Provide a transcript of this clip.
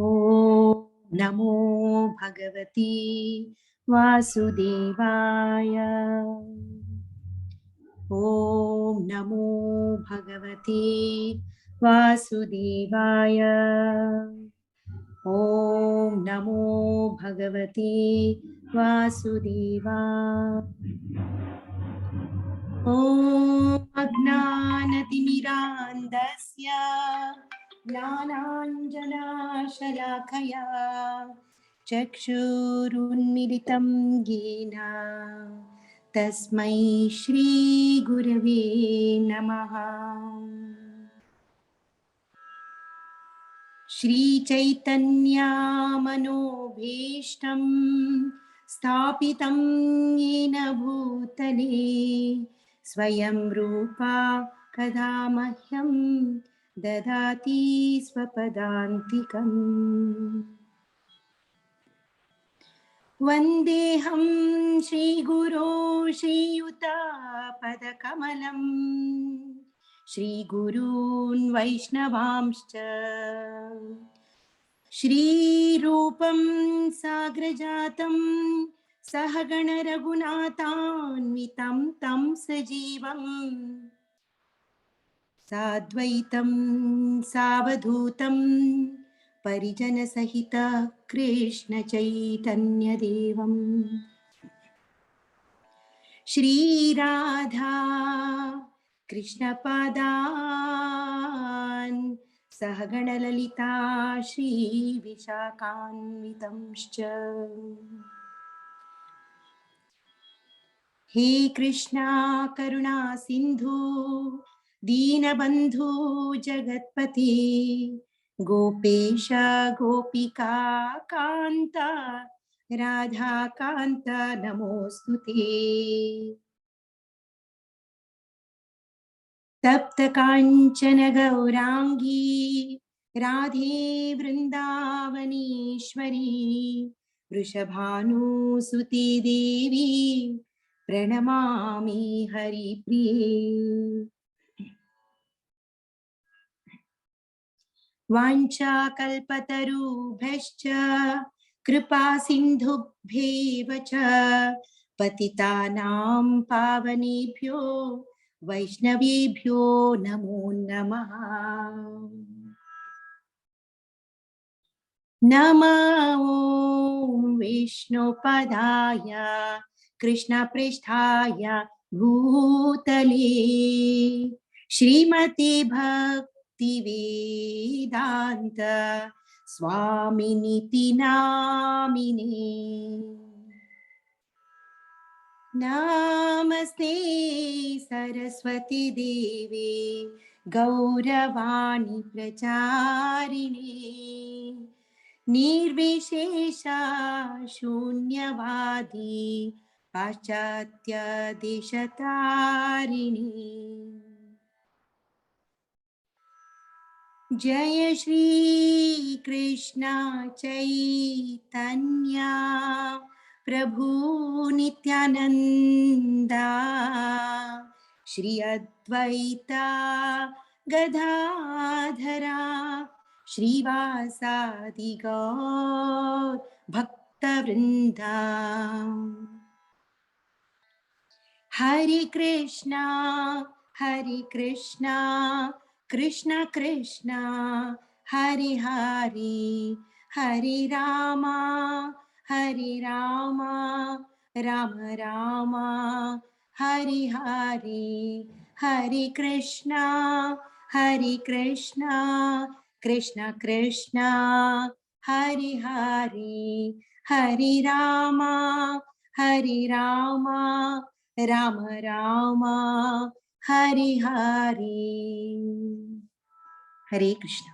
ॐ नमो भगवती वासुदेवाय। ॐ नमो भगवते वासुदेवाय। ॐ नमो भगवते वासुदेवाय। ॐ अज्ञानतिमिरान्धस्य ज्ञानाञ्जनशलाकया चक्षुरुन्मिलितं येन तस्मै श्रीगुरवे नमः। श्रीचैतन्यमनोभीष्टं स्थापितं येन भूतले स्वयं रूपा कदा मह्यं ददाति स्वपदान्तिकम्। वन्देऽहं श्रीगुरो श्रीयुतापदकमलं श्रीगुरून् वैष्णवांश्च श्रीरूपं साग्रजातं सहगणरघुनाथान्वितं तं सजीवं साद्वैतं सावधूतं परिजनसहित कृष्णचैतन्यदेवं श्रीराधा कृष्णपादान् सहगणललिता श्रीविशाखान्वितंश्च। हे कृष्णा करुणा सिन्धु दीनबन्धु जगत्पते गोपेश गोपिका कान्ता राधा कान्त नमोऽस्तुते। तप्त काञ्चन गौरांगी राधे वृन्दावनेश्वरी वृषभानुसुते देवी प्रणमामि हरिप्रिये। वाञ्छाकल्पतरुभ्यश्च कृपा सिन्धुभ्येव च पतितानां पावनेभ्यो वैष्णवेभ्यो नमो नमः। नमो विष्णुपदाय कृष्णपृष्ठाय भूतले श्रीमते भक्तिवेदान्त स्वामिनिति नामिने। नमस्ते सरस्वती देवे गौरवाणी प्रचारिणे निर्विशेषा शून्यवादी पाश्चात्य देशतारिणी। जय श्री कृष्ण चैतन्य प्रभु नित्यानंदा श्री अद्वैता गदाधरा श्रीवासादि गौर भक्तवृंदा। हरे कृष्णा कृष्ण कृष्ण हरे हरे हरे रामा राम राम हरे हरे। हरे कृष्णा कृष्ण कृष्ण हरे हरे हरे राम राम राम हरे हरे। हरे कृष्ण।